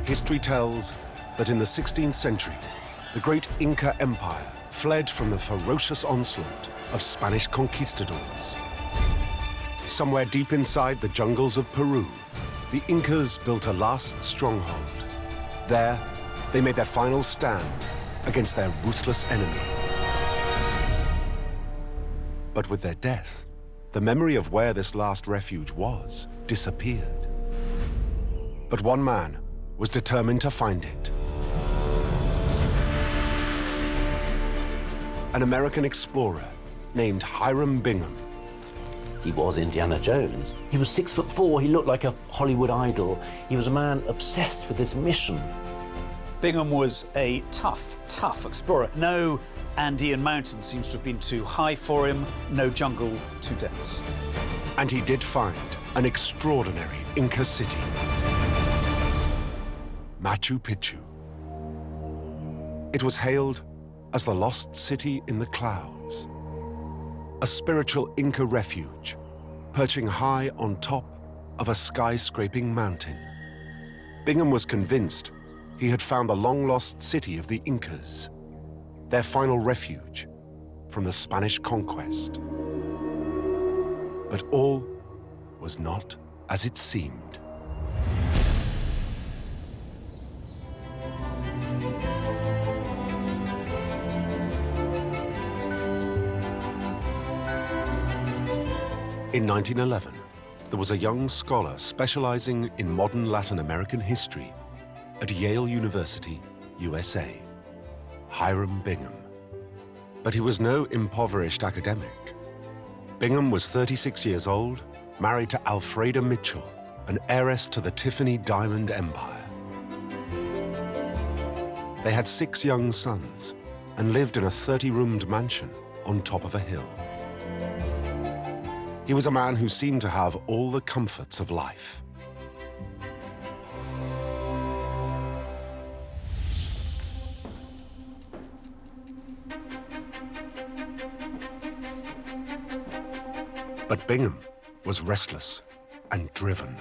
history tells that in the 16th century, the great Inca Empire fled from the ferocious onslaught of Spanish conquistadors. Somewhere deep inside the jungles of Peru, the Incas built a last stronghold. There, they made their final stand against their ruthless enemy. But with their death, the memory of where this last refuge was disappeared. But one man was determined to find it. An American explorer named Hiram Bingham. He was Indiana Jones. He was 6'4", he looked like a Hollywood idol. He was a man obsessed with this mission. Bingham was a tough explorer. No Andean mountain seems to have been too high for him, no jungle too dense. And he did find an extraordinary Inca city. Machu Picchu. It was hailed as the lost city in the clouds. A spiritual Inca refuge, perching high on top of a skyscraping mountain. Bingham was convinced he had found the long-lost city of the Incas, their final refuge from the Spanish conquest. But all was not as it seemed. In 1911, there was a young scholar specializing in modern Latin American history at Yale University, USA, Hiram Bingham. But he was no impoverished academic. Bingham was 36 years old, married to Alfreda Mitchell, an heiress to the Tiffany Diamond Empire. They had 6 young sons and lived in a 30-roomed mansion on top of a hill. He was a man who seemed to have all the comforts of life. But Bingham was restless and driven.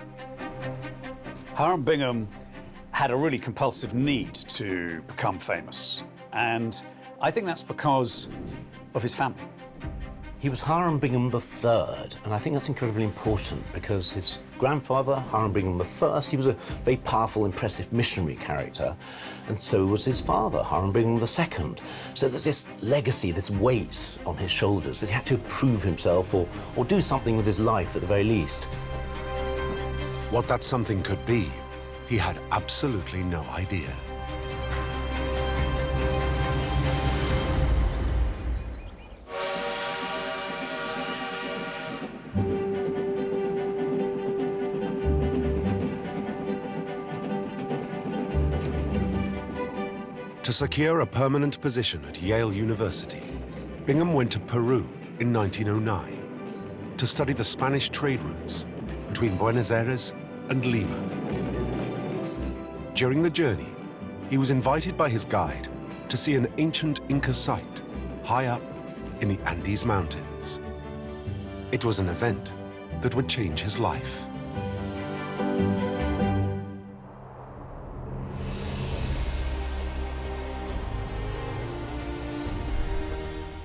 Hiram Bingham had a really compulsive need to become famous, and I think that's because of his family. He was Hiram Bingham III, and I think that's incredibly important because his grandfather, Hiram Bingham I, he was a very powerful, impressive missionary character, and so was his father, Hiram Bingham II. So there's this legacy, this weight on his shoulders that he had to prove himself or do something with his life at the very least. What that something could be, he had absolutely no idea. To secure a permanent position at Yale University, Bingham went to Peru in 1909 to study the Spanish trade routes between Buenos Aires and Lima. During the journey, he was invited by his guide to see an ancient Inca site high up in the Andes Mountains. It was an event that would change his life.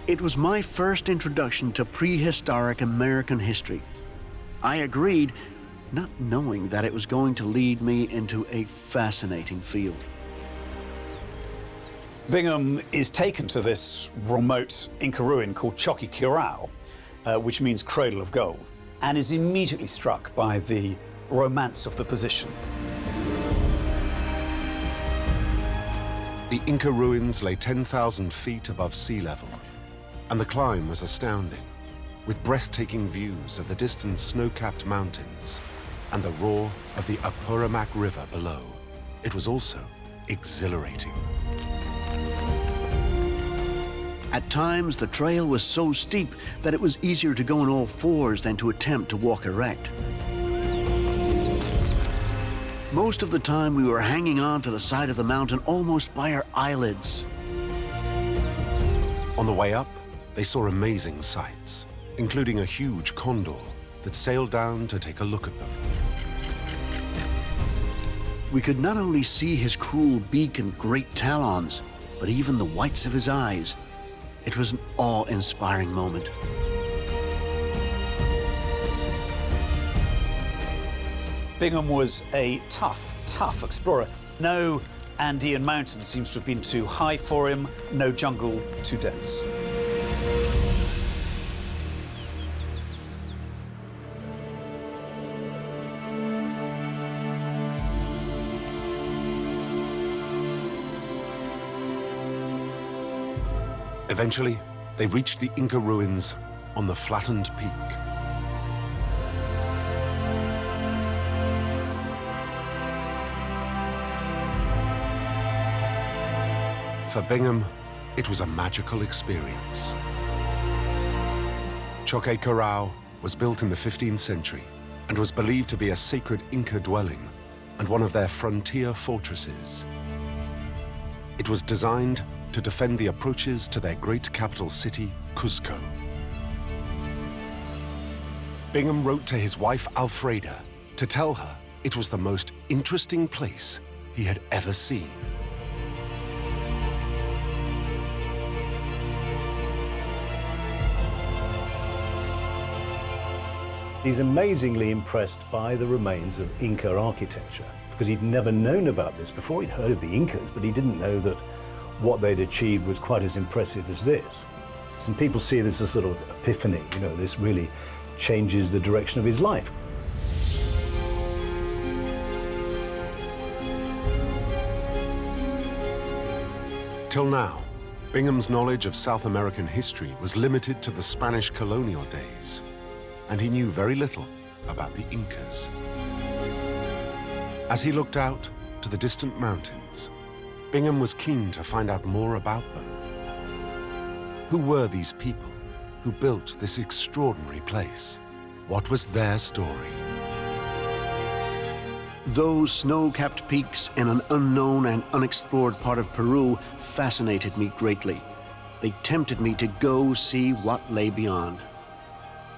It was my first introduction to prehistoric American history. I agreed, not knowing that it was going to lead me into a fascinating field. Bingham is taken to this remote Inca ruin called Choquequirao, which means cradle of gold, and is immediately struck by the romance of the position. The Inca ruins lay 10,000 feet above sea level, and the climb was astounding, with breathtaking views of the distant snow-capped mountains and the roar of the Apurimac River below. It was also exhilarating. At times, the trail was so steep that it was easier to go on all fours than to attempt to walk erect. Most of the time, we were hanging on to the side of the mountain almost by our eyelids. On the way up, they saw amazing sights, including a huge condor that sailed down to take a look at them. We could not only see his cruel beak and great talons, but even the whites of his eyes. It was an awe-inspiring moment. Bingham was a tough explorer. No Andean mountain seems to have been too high for him, no jungle too dense. Eventually, they reached the Inca ruins on the flattened peak. For Bingham, it was a magical experience. Choquequirao was built in the 15th century and was believed to be a sacred Inca dwelling and one of their frontier fortresses. It was designed to defend the approaches to their great capital city, Cusco. Bingham wrote to his wife Alfreda to tell her it was the most interesting place he had ever seen. He's amazingly impressed by the remains of Inca architecture because he'd never known about this before. He'd heard of the Incas, but he didn't know that what they'd achieved was quite as impressive as this. Some people see this as a sort of epiphany, you know, this really changes the direction of his life. Till now, Bingham's knowledge of South American history was limited to the Spanish colonial days, and he knew very little about the Incas. As he looked out to the distant mountains, Bingham was keen to find out more about them. Who were these people who built this extraordinary place? What was their story? Those snow-capped peaks in an unknown and unexplored part of Peru fascinated me greatly. They tempted me to go see what lay beyond.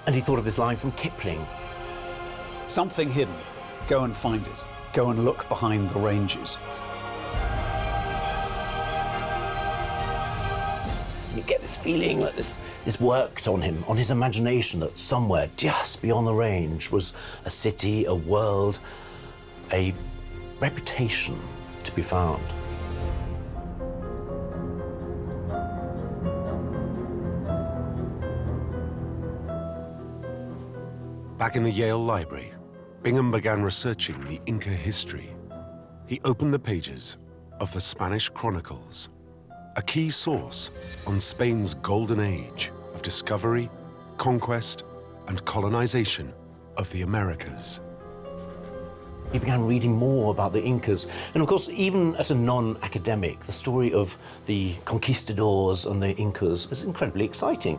And he thought of this line from Kipling. Something hidden. Go and find it. Go and look behind the ranges. You get this feeling that this worked on him, on his imagination, that somewhere just beyond the range was a city, a world, a reputation to be found. Back in the Yale Library, Bingham began researching the Inca history. He opened the pages of the Spanish Chronicles, a key source on Spain's golden age of discovery, conquest, and colonization of the Americas. He began reading more about the Incas. And of course, even as a non-academic, the story of the conquistadors and the Incas is incredibly exciting.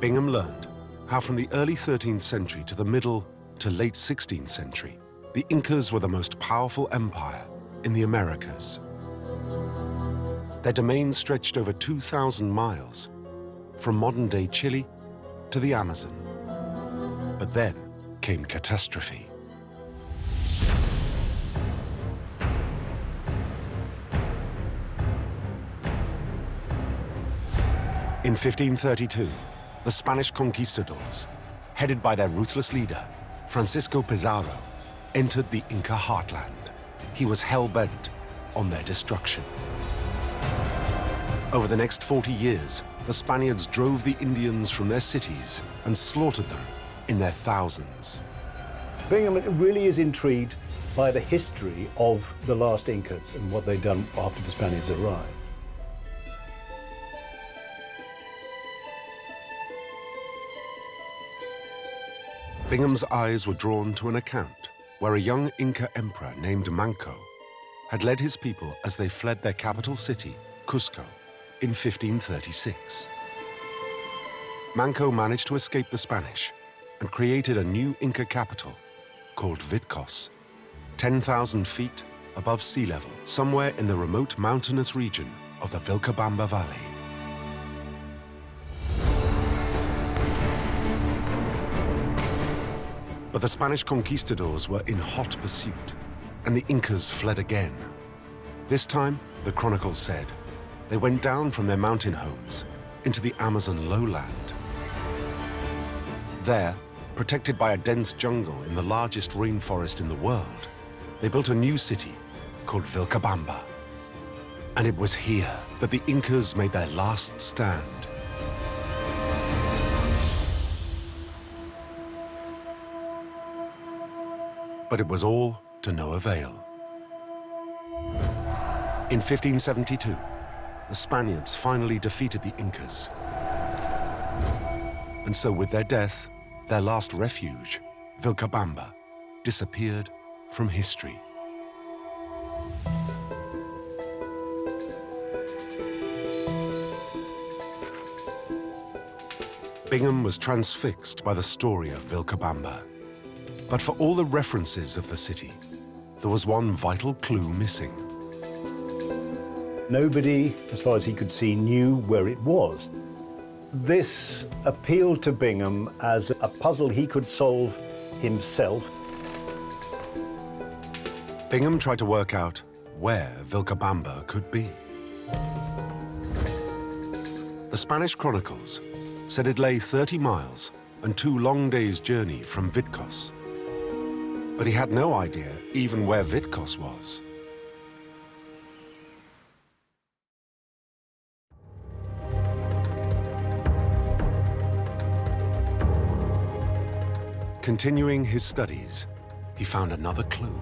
Bingham learned how from the early 13th century to the middle to late 16th century, the Incas were the most powerful empire in the Americas. Their domain stretched over 2,000 miles, from modern-day Chile to the Amazon. But then came catastrophe. In 1532, the Spanish conquistadors, headed by their ruthless leader, Francisco Pizarro, entered the Inca heartland. He was hell-bent on their destruction. Over the next 40 years, the Spaniards drove the Indians from their cities and slaughtered them in their thousands. Bingham really is intrigued by the history of the last Incas and what they'd done after the Spaniards arrived. Bingham's eyes were drawn to an account where a young Inca emperor named Manco had led his people as they fled their capital city, Cusco, in 1536. Manco managed to escape the Spanish and created a new Inca capital called Vitcos, 10,000 feet above sea level, somewhere in the remote mountainous region of the Vilcabamba Valley. But the Spanish conquistadors were in hot pursuit. and the Incas fled again. This time, the chronicles said, they went down from their mountain homes into the Amazon lowland. There, protected by a dense jungle in the largest rainforest in the world, they built a new city called Vilcabamba. And it was here that the Incas made their last stand. But it was all to no avail. In 1572, the Spaniards finally defeated the Incas. And so with their death, their last refuge, Vilcabamba, disappeared from history. Bingham was transfixed by the story of Vilcabamba. But for all the references of the city, there was one vital clue missing. Nobody, as far as he could see, knew where it was. This appealed to Bingham as a puzzle he could solve himself. Bingham tried to work out where Vilcabamba could be. The Spanish chronicles said it lay 30 miles and 2 long days' journey from Vitcos. But he had no idea even where Vitcos was. Continuing his studies, he found another clue.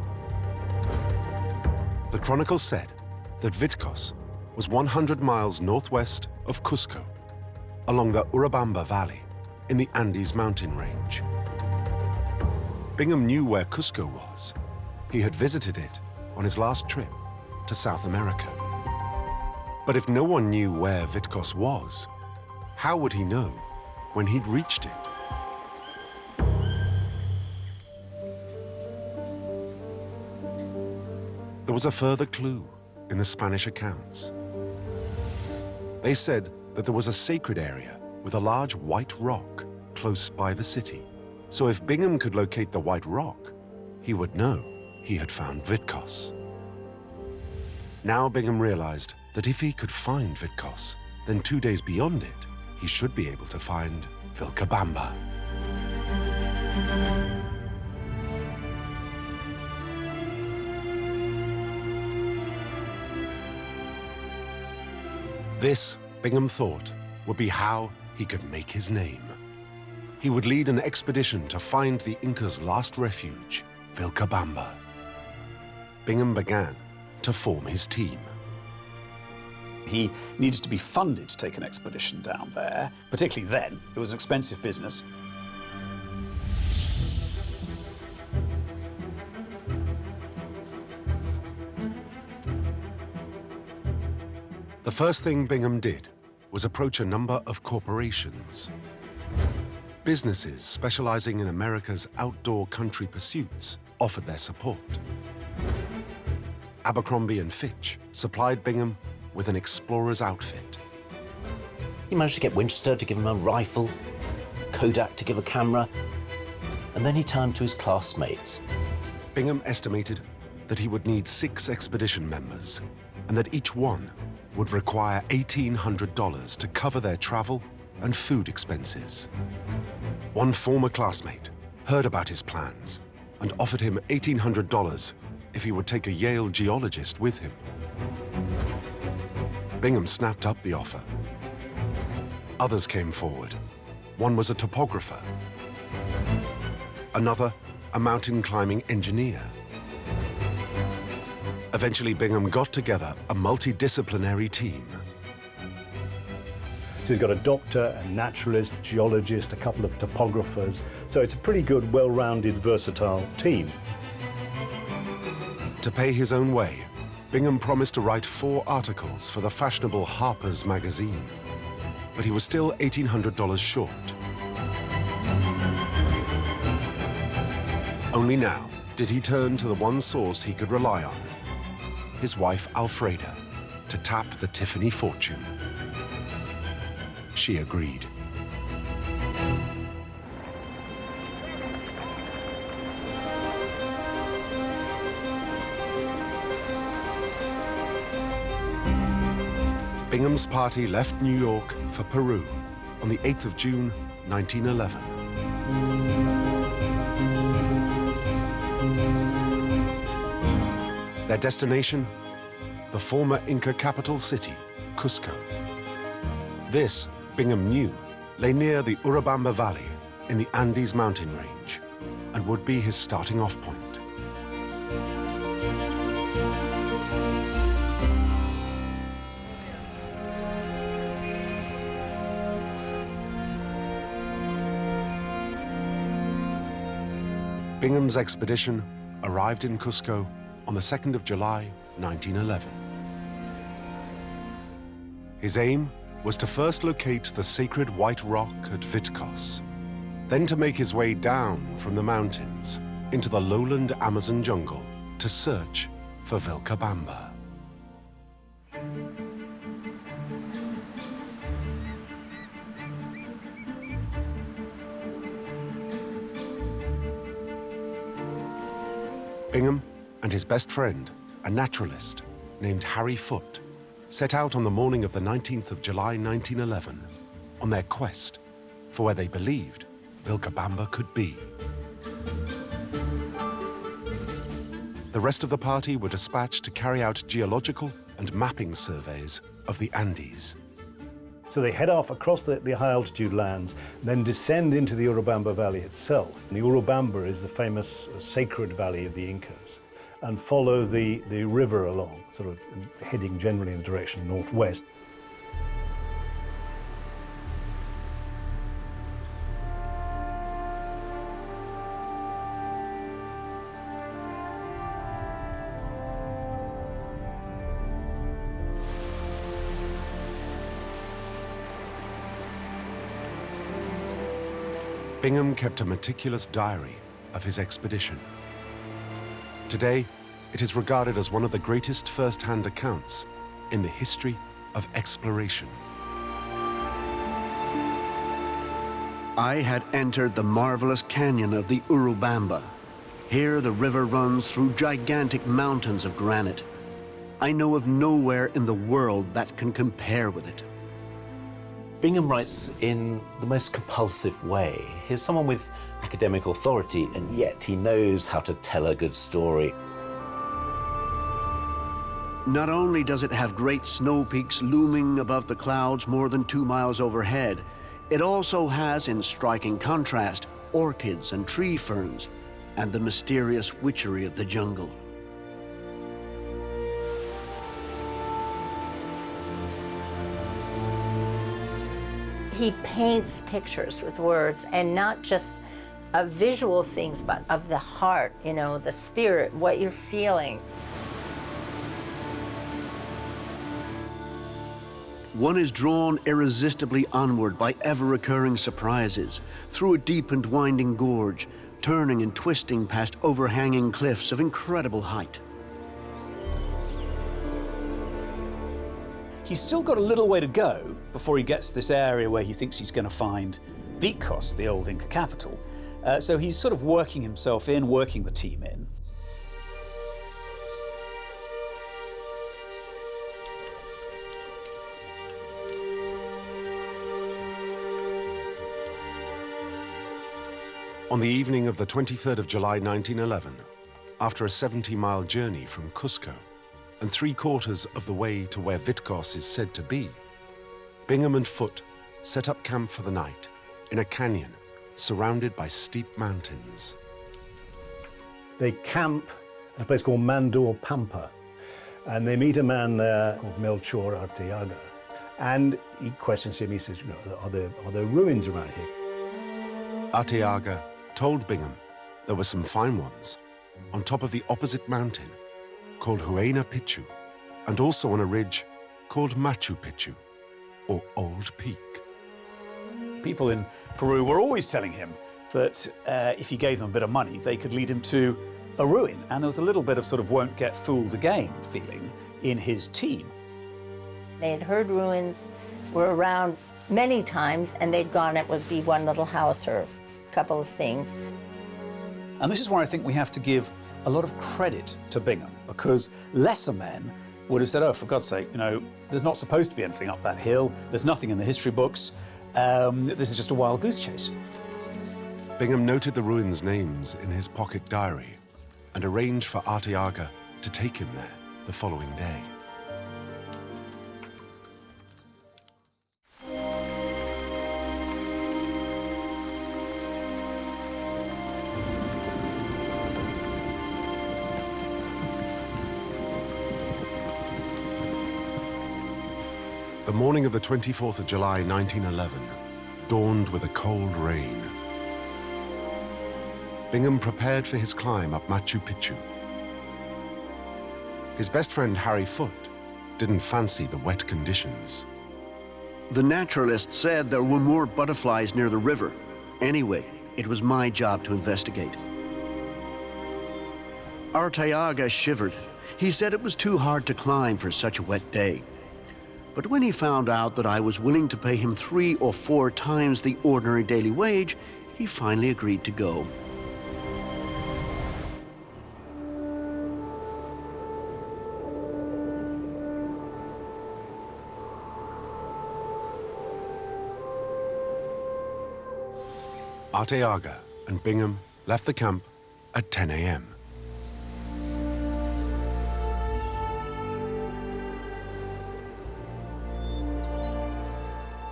The chronicles said that Vitcos was 100 miles northwest of Cusco, along the Urubamba Valley in the Andes mountain range. Bingham knew where Cusco was. He had visited it on his last trip to South America. But if no one knew where Vitcos was, how would he know when he'd reached it? There was a further clue in the Spanish accounts. They said that there was a sacred area with a large white rock close by the city. So if Bingham could locate the white rock, he would know he had found Vitcos. Now Bingham realized that if he could find Vitcos, then 2 days beyond it, he should be able to find Vilcabamba. This, Bingham thought, would be how he could make his name. He would lead an expedition to find the Incas' last refuge, Vilcabamba. Bingham began to form his team. He needed to be funded to take an expedition down there, particularly then. It was an expensive business. The first thing Bingham did was approach a number of corporations. Businesses specializing in America's outdoor country pursuits offered their support. Abercrombie and Fitch supplied Bingham with an explorer's outfit. He managed to get Winchester to give him a rifle, Kodak to give a camera, and then he turned to his classmates. Bingham estimated that he would need 6 expedition members and that each one would require $1,800 to cover their travel and food expenses. One former classmate heard about his plans and offered him $1,800 if he would take a Yale geologist with him. Bingham snapped up the offer. Others came forward. One was a topographer, another a mountain climbing engineer. Eventually, Bingham got together a multidisciplinary team. So he's got a doctor, a naturalist, geologist, a couple of topographers. So it's a pretty good, well-rounded, versatile team. To pay his own way, Bingham promised to write 4 articles for the fashionable Harper's magazine. But he was still $1,800 short. Only now did he turn to the one source he could rely on, his wife Alfreda, to tap the Tiffany fortune. She agreed. Bingham's party left New York for Peru on the 8th of June, 1911. Their destination? The former Inca capital city, Cusco. This, Bingham knew, lay near the Urubamba Valley in the Andes mountain range and would be his starting off point. Bingham's expedition arrived in Cusco on the 2nd of July, 1911. His aim was to first locate the sacred white rock at Vitcos, then to make his way down from the mountains into the lowland Amazon jungle to search for Vilcabamba. Bingham and his best friend, a naturalist named Harry Foote, set out on the morning of the 19th of July 1911 on their quest for where they believed Vilcabamba could be. The rest of the party were dispatched to carry out geological and mapping surveys of the Andes. So they head off across the high-altitude lands, then descend into the Urubamba Valley itself. And the Urubamba is the famous sacred valley of the Incas, and follow the river along, sort of heading generally in the direction northwest. Bingham kept a meticulous diary of his expedition. Today, it is regarded as one of the greatest first-hand accounts in the history of exploration. I had entered the marvelous canyon of the Urubamba. Here the river runs through gigantic mountains of granite. I know of nowhere in the world that can compare with it. Bingham writes in the most compulsive way. He's someone with academic authority, and yet he knows how to tell a good story. Not only does it have great snow peaks looming above the clouds more than 2 miles overhead, it also has, in striking contrast, orchids and tree ferns, and the mysterious witchery of the jungle. He paints pictures with words, and not just of visual things, but of the heart, you know, the spirit, what you're feeling. One is drawn irresistibly onward by ever-recurring surprises, through a deep and winding gorge, turning and twisting past overhanging cliffs of incredible height. He's still got a little way to go before he gets to this area where he thinks he's going to find Vitcos, the old Inca capital. So he's sort of working himself in, working the team in. On the evening of the 23rd of July 1911, after a 70-mile journey from Cusco and 3/4 of the way to where Vitcos is said to be, Bingham and Foote set up camp for the night in a canyon surrounded by steep mountains. They camp at a place called Mandor Pampa, and they meet a man there called Melchor Arteaga, and he questions him. He says, are there ruins around here? Arteaga told Bingham there were some fine ones on top of the opposite mountain called Huayna Picchu, and also on a ridge called Machu Picchu, or Old Peak. People in Peru were always telling him that if he gave them a bit of money, they could lead him to a ruin. And there was a little bit of sort of won't get fooled again feeling in his team. They had heard ruins were around many times, and they'd gone, it would be one little house or a couple of things. And this is where I think we have to give a lot of credit to Bingham, because lesser men would have said, oh, for God's sake, there's not supposed to be anything up that hill. There's nothing in the history books. This is just a wild goose chase. Bingham noted the ruins' names in his pocket diary and arranged for Arteaga to take him there the following day. The morning of the 24th of July, 1911, dawned with a cold rain. Bingham prepared for his climb up Machu Picchu. His best friend Harry Foote didn't fancy the wet conditions. The naturalist said there were more butterflies near the river. Anyway, it was my job to investigate. Arteaga shivered. He said it was too hard to climb for such a wet day. But when he found out that I was willing to pay him 3 or 4 times the ordinary daily wage, he finally agreed to go. Arteaga and Bingham left the camp at 10 a.m.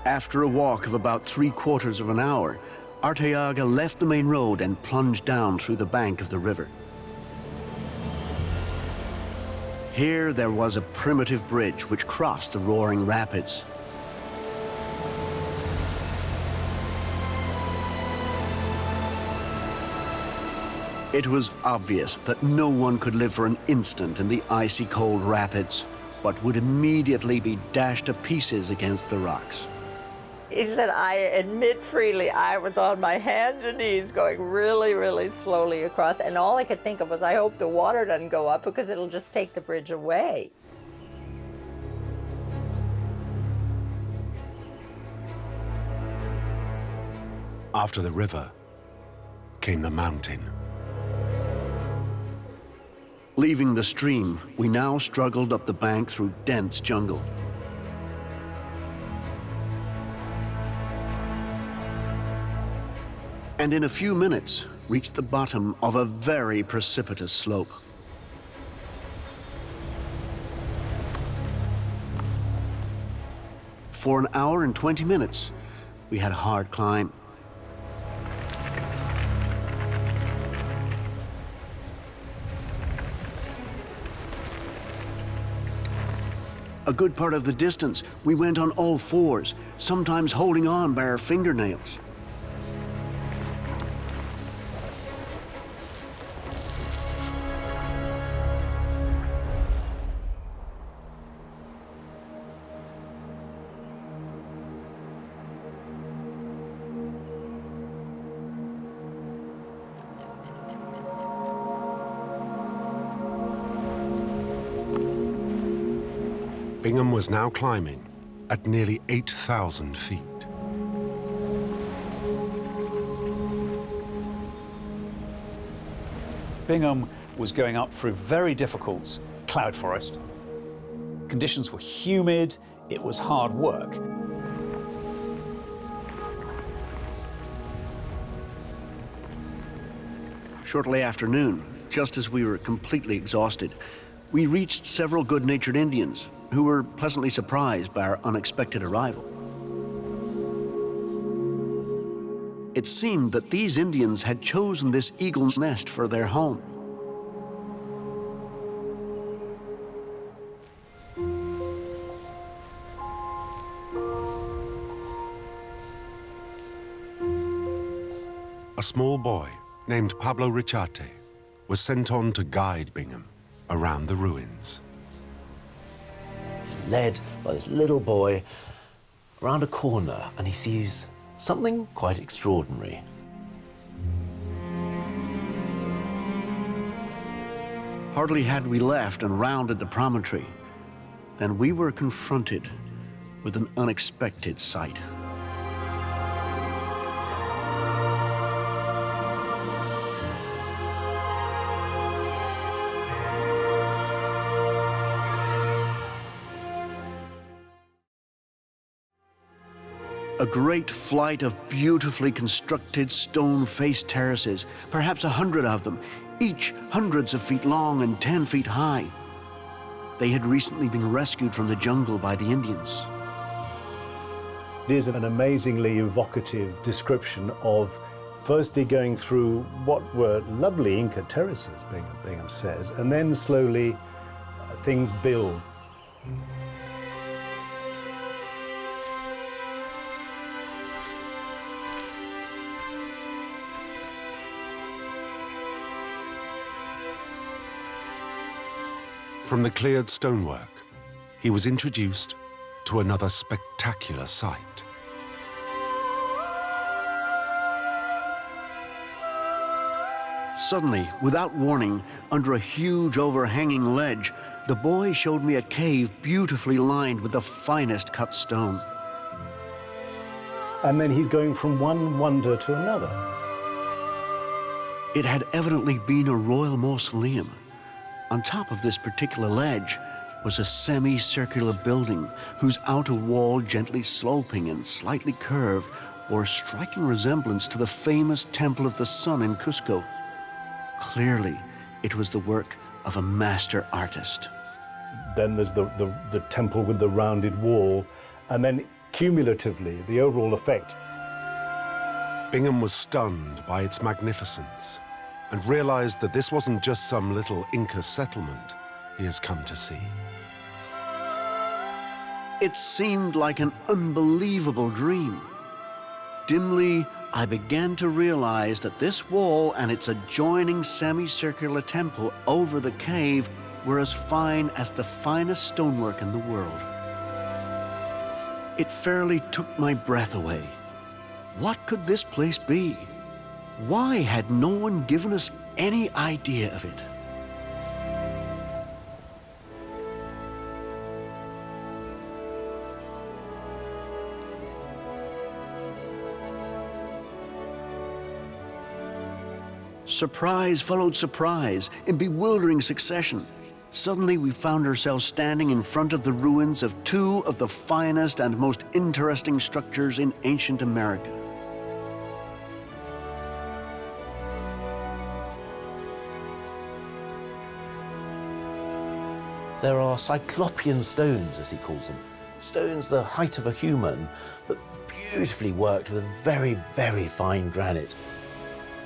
After a walk of about 3/4 of an hour, Arteaga left the main road and plunged down through the bank of the river. Here there was a primitive bridge which crossed the roaring rapids. It was obvious that no one could live for an instant in the icy cold rapids, but would immediately be dashed to pieces against the rocks. He said, I admit freely, I was on my hands and knees going really, really slowly across. And all I could think of was, I hope the water doesn't go up because it'll just take the bridge away. After the river came the mountain. Leaving the stream, we now struggled up the bank through dense jungle. And in a few minutes, reached the bottom of a very precipitous slope. For an hour and 20 minutes, we had a hard climb. A good part of the distance, we went on all fours, sometimes holding on by our fingernails. Bingham was now climbing at nearly 8,000 feet. Bingham was going up through very difficult cloud forest. Conditions were humid, it was hard work. Shortly after noon, just as we were completely exhausted, we reached several good-natured Indians who were pleasantly surprised by our unexpected arrival. It seemed that these Indians had chosen this eagle's nest for their home. A small boy named Pablo Richarte was sent on to guide Bingham around the ruins. Led by this little boy around a corner, and he sees something quite extraordinary. Hardly had we left and rounded the promontory, then we were confronted with an unexpected sight. a great flight of beautifully constructed stone-faced terraces, perhaps 100 of them, each hundreds of feet long and 10 feet high. They had recently been rescued from the jungle by the Indians. It is an amazingly evocative description of firstly going through what were lovely Inca terraces, Bingham says, and then slowly things build. From the cleared stonework, he was introduced to another spectacular sight. Suddenly, without warning, under a huge overhanging ledge, the boy showed me a cave beautifully lined with the finest cut stone. And then he's going from one wonder to another. It had evidently been a royal mausoleum. On top of this particular ledge was a semicircular building whose outer wall, gently sloping and slightly curved, bore a striking resemblance to the famous Temple of the Sun in Cusco. Clearly, it was the work of a master artist. Then there's the temple with the rounded wall, and then cumulatively, the overall effect. Bingham was stunned by its magnificence and realized that this wasn't just some little Inca settlement he has come to see. It seemed like an unbelievable dream. Dimly, I began to realize that this wall and its adjoining semicircular temple over the cave were as fine as the finest stonework in the world. It fairly took my breath away. What could this place be? Why had no one given us any idea of it? Surprise followed surprise in bewildering succession. Suddenly we found ourselves standing in front of the ruins of two of the finest and most interesting structures in ancient America. There are cyclopean stones, as he calls them. Stones the height of a human, but beautifully worked with very, very fine granite.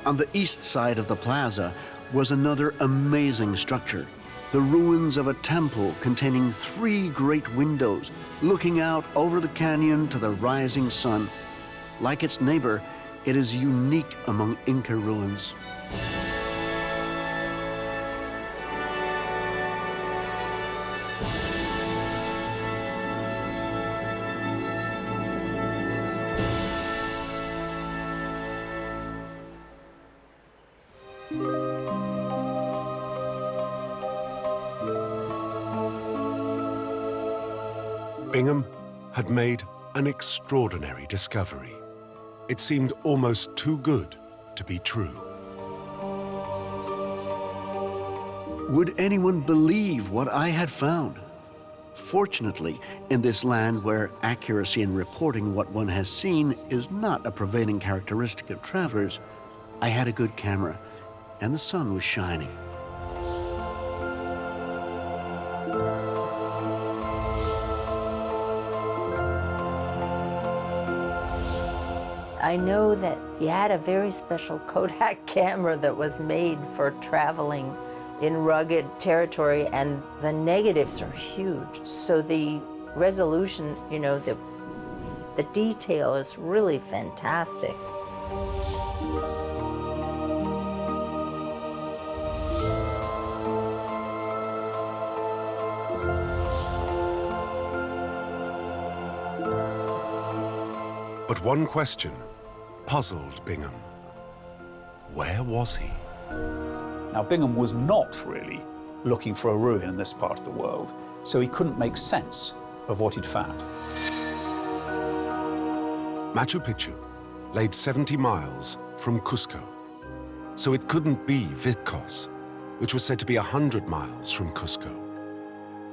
On the east side of the plaza was another amazing structure, the ruins of a temple containing 3 great windows looking out over the canyon to the rising sun. Like its neighbor, it is unique among Inca ruins. Bingham had made an extraordinary discovery. It seemed almost too good to be true. Would anyone believe what I had found? Fortunately, in this land where accuracy in reporting what one has seen is not a prevailing characteristic of travelers, I had a good camera, and the sun was shining. I know that he had a very special Kodak camera that was made for traveling in rugged territory, and the negatives are huge. So the resolution, you know, the detail is really fantastic. But one question puzzled Bingham. Where was he? Now, Bingham was not really looking for a ruin in this part of the world, so he couldn't make sense of what he'd found. Machu Picchu laid 70 miles from Cusco, so it couldn't be Vitcos, which was said to be 100 miles from Cusco.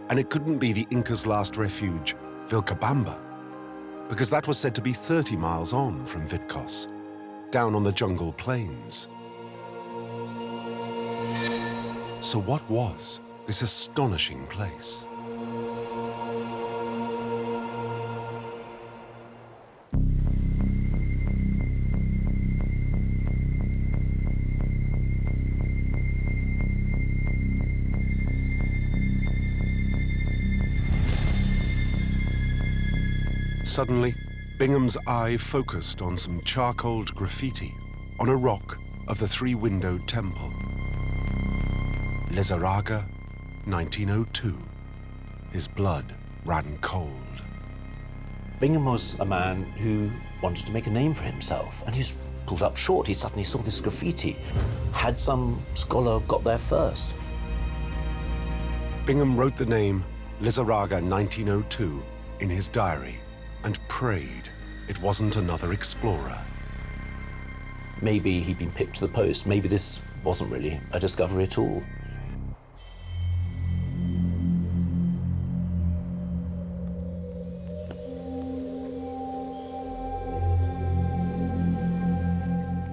And it couldn't be the Incas' last refuge, Vilcabamba, because that was said to be 30 miles on from Vitcos, down on the jungle plains. So what was this astonishing place? Suddenly, Bingham's eye focused on some charcoaled graffiti on a rock of the three-windowed temple. Lizarraga, 1902. His blood ran cold. Bingham was a man who wanted to make a name for himself, and he was pulled up short. He suddenly saw this graffiti. Had some scholar got there first? Bingham wrote the name Lizarraga 1902 in his diary and prayed it wasn't another explorer. Maybe he'd been picked to the post. Maybe this wasn't really a discovery at all.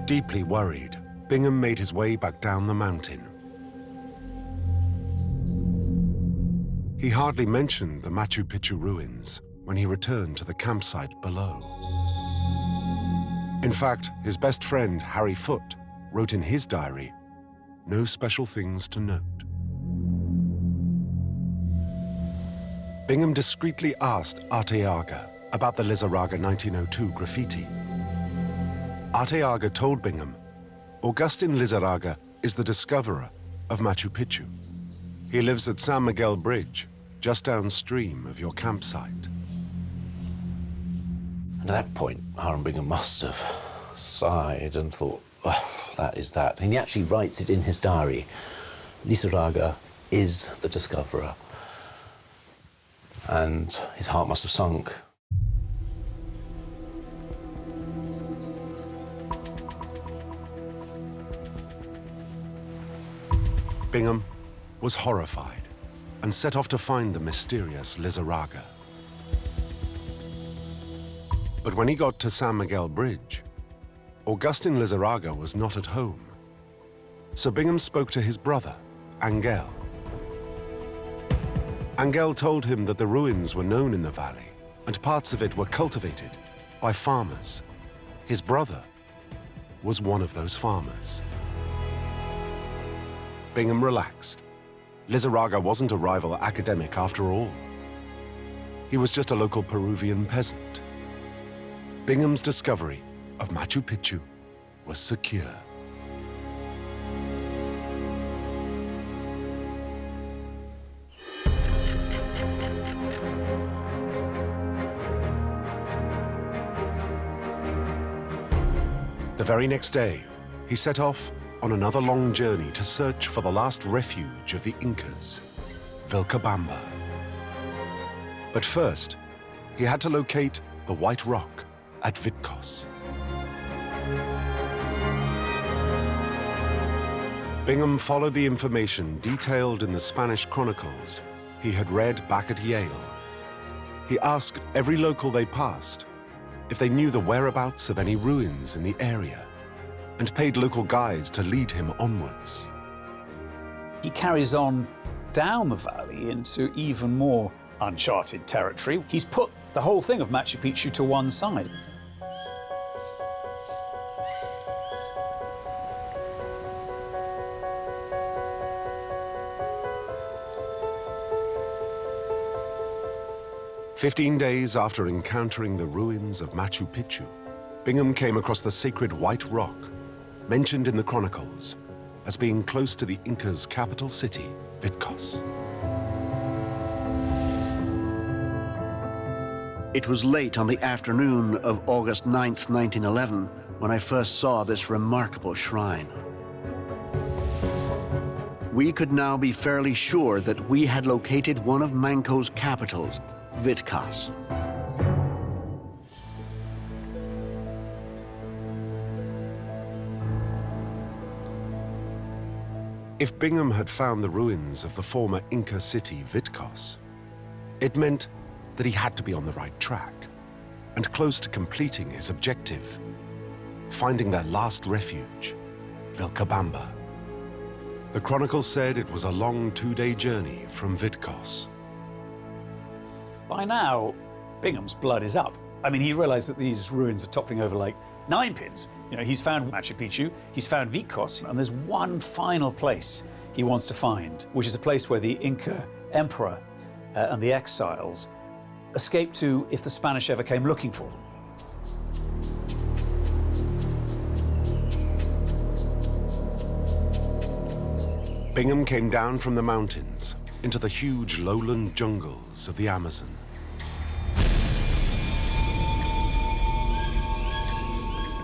Deeply worried, Bingham made his way back down the mountain. He hardly mentioned the Machu Picchu ruins when he returned to the campsite below. In fact, his best friend, Harry Foote, wrote in his diary, "No special things to note." Bingham discreetly asked Arteaga about the Lizarraga 1902 graffiti. Arteaga told Bingham, "Augustin Lizarraga is the discoverer of Machu Picchu. He lives at San Miguel Bridge, just downstream of your campsite." And at that point, Hiram Bingham must have sighed and thought, oh, that is that. And he actually writes it in his diary. Lizarraga is the discoverer. And his heart must have sunk. Bingham was horrified and set off to find the mysterious Lizarraga. But when he got to San Miguel Bridge, Augustin Lizarraga was not at home. So Bingham spoke to his brother, Angel. Angel told him that the ruins were known in the valley and parts of it were cultivated by farmers. His brother was one of those farmers. Bingham relaxed. Lizarraga wasn't a rival academic after all. He was just a local Peruvian peasant. Bingham's discovery of Machu Picchu was secure. The very next day, he set off on another long journey to search for the last refuge of the Incas, Vilcabamba. But first, he had to locate the White Rock at Vitcos. Bingham followed the information detailed in the Spanish chronicles he had read back at Yale. He asked every local they passed if they knew the whereabouts of any ruins in the area, and paid local guides to lead him onwards. He carries on down the valley into even more uncharted territory. He's put the whole thing of Machu Picchu to one side. "15 days after encountering the ruins of Machu Picchu, Bingham came across the sacred White Rock, mentioned in the chronicles as being close to the Incas' capital city, Vitcos. It was late on the afternoon of August 9th, 1911, when I first saw this remarkable shrine. We could now be fairly sure that we had located one of Manco's capitals, Vitcos. If Bingham had found the ruins of the former Inca city, Vitcos, it meant that he had to be on the right track. and close to completing his objective, finding their last refuge, Vilcabamba. The Chronicle said it was a long 2-day journey from Vitcos. By now, Bingham's blood is up. I mean, he realized that these ruins are toppling over like 9 pins. You know, he's found Machu Picchu, he's found Vitcos, and there's one final place he wants to find, which is a place where the Inca emperor and the exiles escaped to if the Spanish ever came looking for them. Bingham came down from the mountains into the huge lowland jungles of the Amazon.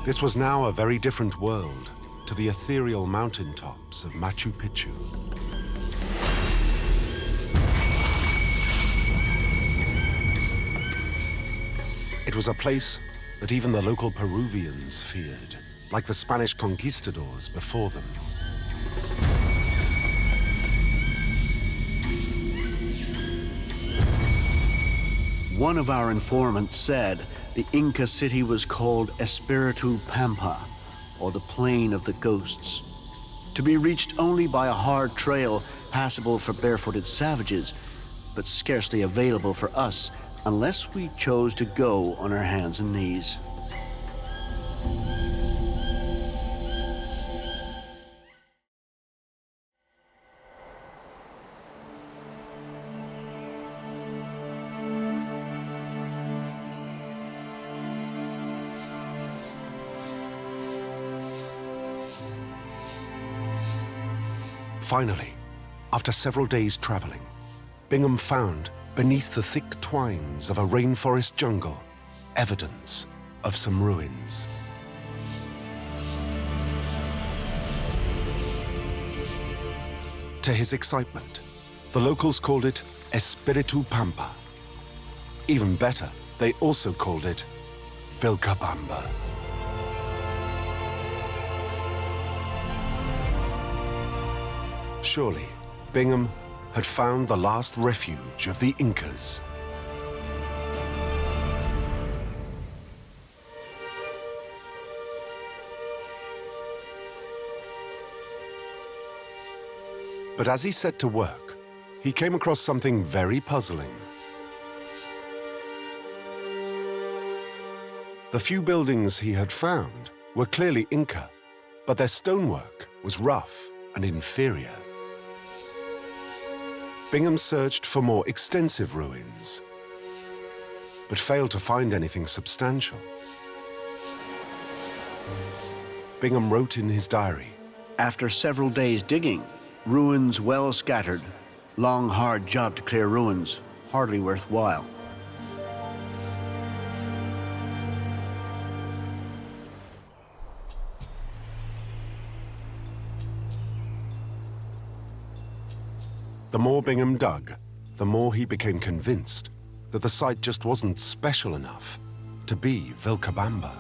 This was now a very different world to the ethereal mountaintops of Machu Picchu. It was a place that even the local Peruvians feared, like the Spanish conquistadors before them. One of our informants said the Inca city was called Espiritu Pampa, or the Plain of the Ghosts, to be reached only by a hard trail passable for barefooted savages, but scarcely available for us unless we chose to go on our hands and knees. Finally, after several days traveling, Bingham found, beneath the thick twines of a rainforest jungle, evidence of some ruins. To his excitement, the locals called it Espiritu Pampa. Even better, they also called it Vilcabamba. Surely, Bingham had found the last refuge of the Incas. But as he set to work, he came across something very puzzling. The few buildings he had found were clearly Inca, but their stonework was rough and inferior. Bingham searched for more extensive ruins, but failed to find anything substantial. Bingham wrote in his diary, After several days digging, ruins well scattered, long hard job to clear ruins, hardly worthwhile. The more Bingham dug, the more he became convinced that the site just wasn't special enough to be Vilcabamba.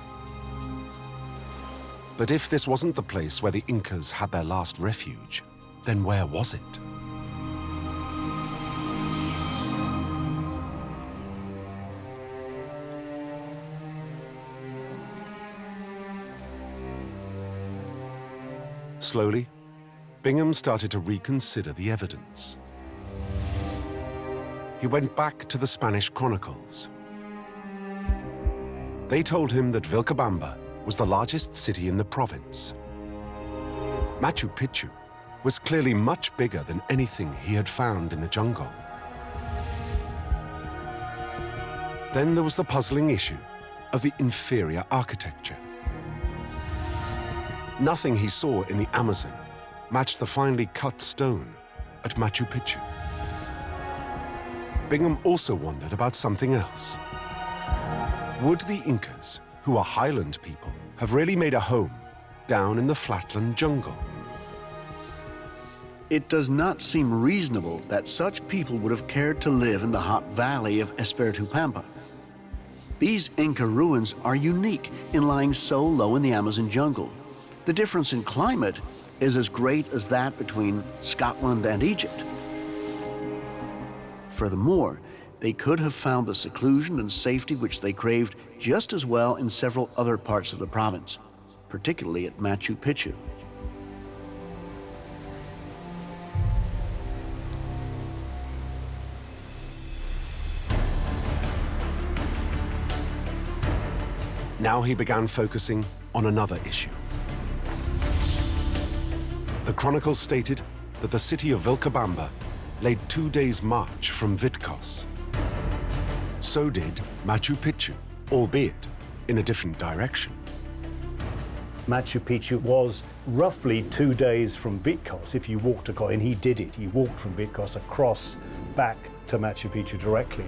But if this wasn't the place where the Incas had their last refuge, then where was it? Slowly, Bingham started to reconsider the evidence. He went back to the Spanish chronicles. They told him that Vilcabamba was the largest city in the province. Machu Picchu was clearly much bigger than anything he had found in the jungle. Then there was the puzzling issue of the inferior architecture. Nothing he saw in the Amazon matched the finely cut stone at Machu Picchu. Bingham also wondered about something else. Would the Incas, who are highland people, have really made a home down in the flatland jungle? It does not seem reasonable that such people would have cared to live in the hot valley of Espiritu Pampa. These Inca ruins are unique in lying so low in the Amazon jungle. The difference in climate is as great as that between Scotland and Egypt. Furthermore, they could have found the seclusion and safety which they craved just as well in several other parts of the province, particularly at Machu Picchu. Now he began focusing on another issue. The chronicles stated that the city of Vilcabamba lay 2 days' march from Vitcos. So did Machu Picchu, albeit in a different direction. Machu Picchu was roughly 2 days from Vitcos if you walked across, and he did it. He walked from Vitcos across back to Machu Picchu directly.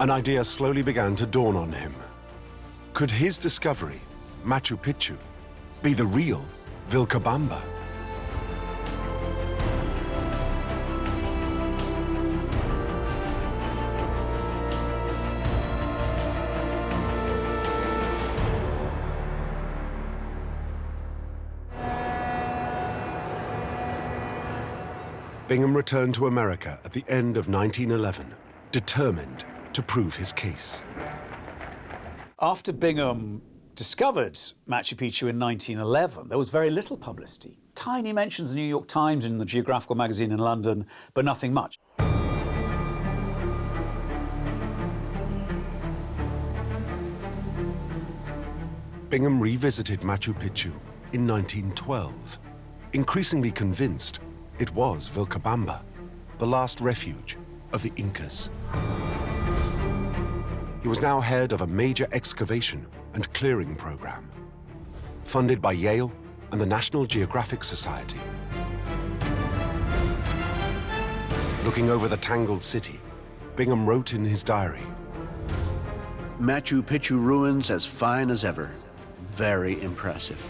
An idea slowly began to dawn on him. Could his discovery, Machu Picchu, be the real Vilcabamba? Bingham returned to America at the end of 1911, determined to prove his case. After Bingham discovered Machu Picchu in 1911, there was very little publicity. Tiny mentions in the New York Times and the Geographical magazine in London, but nothing much. Bingham revisited Machu Picchu in 1912, increasingly convinced it was Vilcabamba, the last refuge of the Incas. He was now head of a major excavation and clearing program, funded by Yale and the National Geographic Society. Looking over the tangled city, Bingham wrote in his diary, Machu Picchu ruins as fine as ever. Very impressive.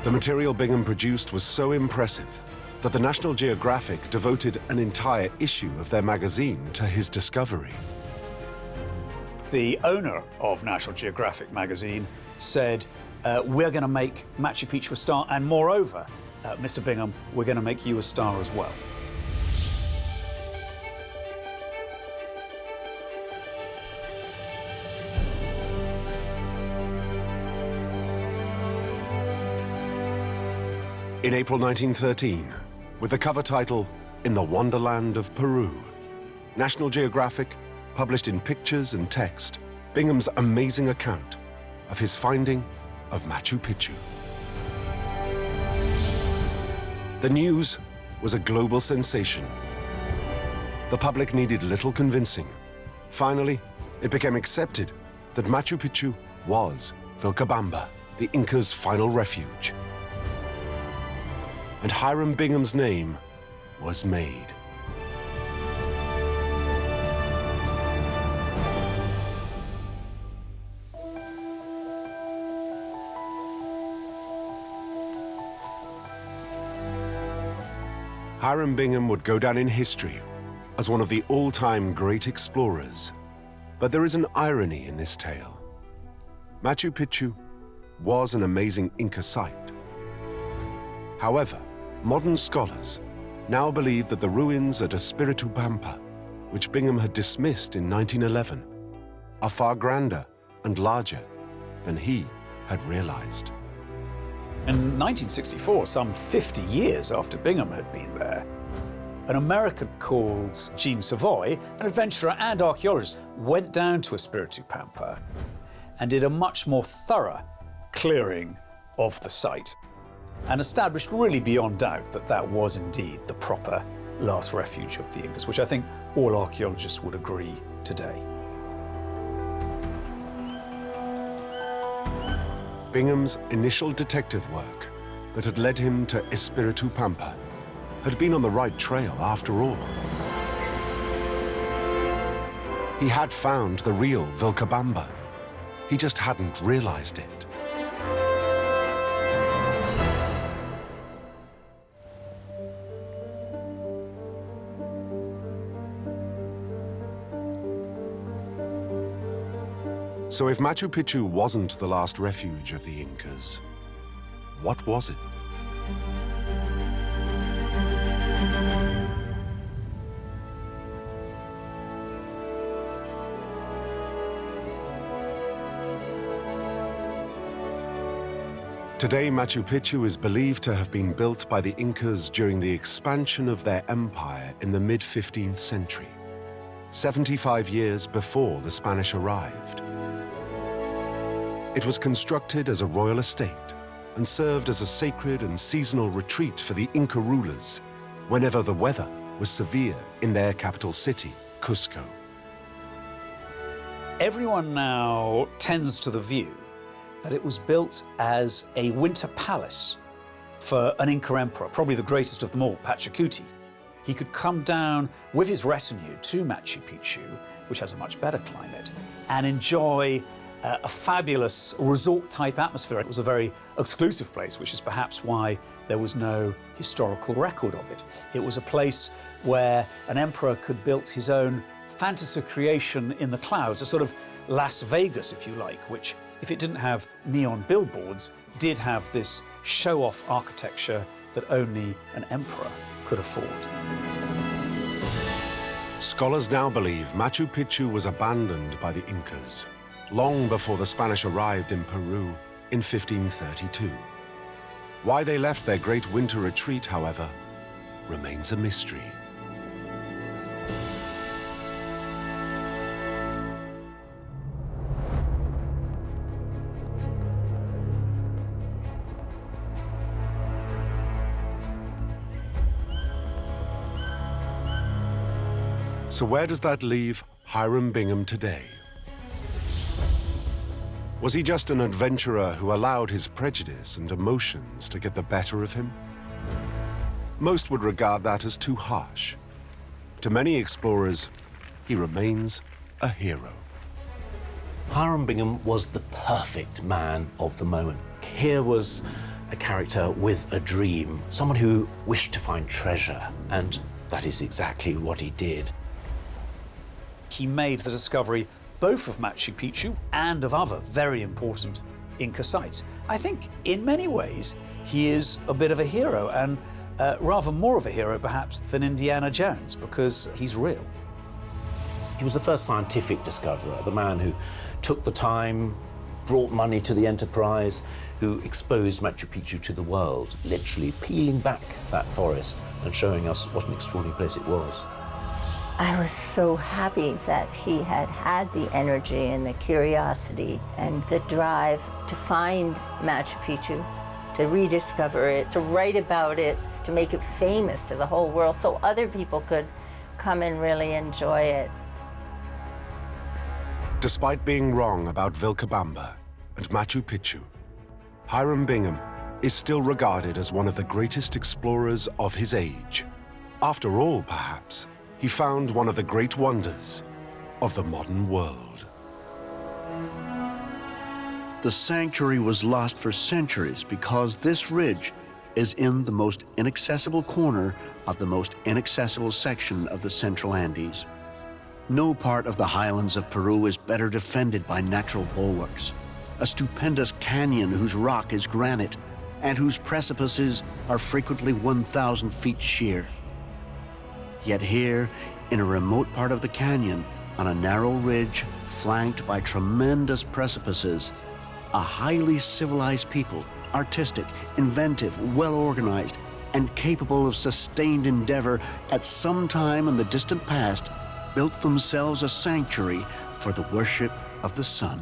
the material Bingham produced was so impressive that the National Geographic devoted an entire issue of their magazine to his discovery. The owner of National Geographic magazine said, we're going to make Machu Picchu a star, and moreover, Mr. Bingham, we're going to make you a star as well. In April 1913, with the cover title, In the Wonderland of Peru, National Geographic published in pictures and text Bingham's amazing account of his finding of Machu Picchu. The news was a global sensation. The public needed little convincing. Finally, it became accepted that Machu Picchu was Vilcabamba, the Inca's final refuge. And Hiram Bingham's name was made. Hiram Bingham would go down in history as one of the all-time great explorers. But there is an irony in this tale. Machu Picchu was an amazing Inca site. However, modern scholars now believe that the ruins at Espiritu Pampa, which Bingham had dismissed in 1911, are far grander and larger than he had realized. In 1964, some 50 years after Bingham had been there, an American called Gene Savoy, an adventurer and archaeologist, went down to Espiritu Pampa and did a much more thorough clearing of the site, and established really beyond doubt that that was indeed the proper last refuge of the Incas, which I think all archaeologists would agree today. Bingham's initial detective work that had led him to Espiritu Pampa had been on the right trail after all. He had found the real Vilcabamba. He just hadn't realized it. So if Machu Picchu wasn't the last refuge of the Incas, what was it? Today, Machu Picchu is believed to have been built by the Incas during the expansion of their empire in the mid-15th century, 75 years before the Spanish arrived. It was constructed as a royal estate and served as a sacred and seasonal retreat for the Inca rulers whenever the weather was severe in their capital city, Cusco. Everyone now tends to the view that it was built as a winter palace for an Inca emperor, probably the greatest of them all, Pachacuti. He could come down with his retinue to Machu Picchu, which has a much better climate, and enjoy a fabulous resort-type atmosphere. It was a very exclusive place, which is perhaps why there was no historical record of it. It was a place where an emperor could build his own fantasy creation in the clouds, a sort of Las Vegas, if you like, which, if it didn't have neon billboards, did have this show-off architecture that only an emperor could afford. Scholars now believe Machu Picchu was abandoned by the Incas long before the Spanish arrived in Peru in 1532. Why they left their great winter retreat, however, remains a mystery. So where does that leave Hiram Bingham today? Was he just an adventurer who allowed his prejudice and emotions to get the better of him? Most would regard that as too harsh. To many explorers, he remains a hero. Hiram Bingham was the perfect man of the moment. Here was a character with a dream, someone who wished to find treasure, and that is exactly what he did. He made the discovery both of Machu Picchu and of other very important Inca sites. I think in many ways he is a bit of a hero, and rather more of a hero perhaps than Indiana Jones, because he's real. He was the first scientific discoverer, the man who took the time, brought money to the enterprise, who exposed Machu Picchu to the world, literally peeling back that forest and showing us what an extraordinary place it was. I was so happy that he had had the energy and the curiosity and the drive to find Machu Picchu, to rediscover it, to write about it, to make it famous to the whole world so other people could come and really enjoy it. Despite being wrong about Vilcabamba and Machu Picchu, Hiram Bingham is still regarded as one of the greatest explorers of his age. After all, perhaps, he found one of the great wonders of the modern world. The sanctuary was lost for centuries because this ridge is in the most inaccessible corner of the most inaccessible section of the Central Andes. No part of the highlands of Peru is better defended by natural bulwarks. A stupendous canyon whose rock is granite and whose precipices are frequently 1,000 feet sheer. Yet here, in a remote part of the canyon, on a narrow ridge flanked by tremendous precipices, a highly civilized people, artistic, inventive, well-organized, and capable of sustained endeavor at some time in the distant past, built themselves a sanctuary for the worship of the sun.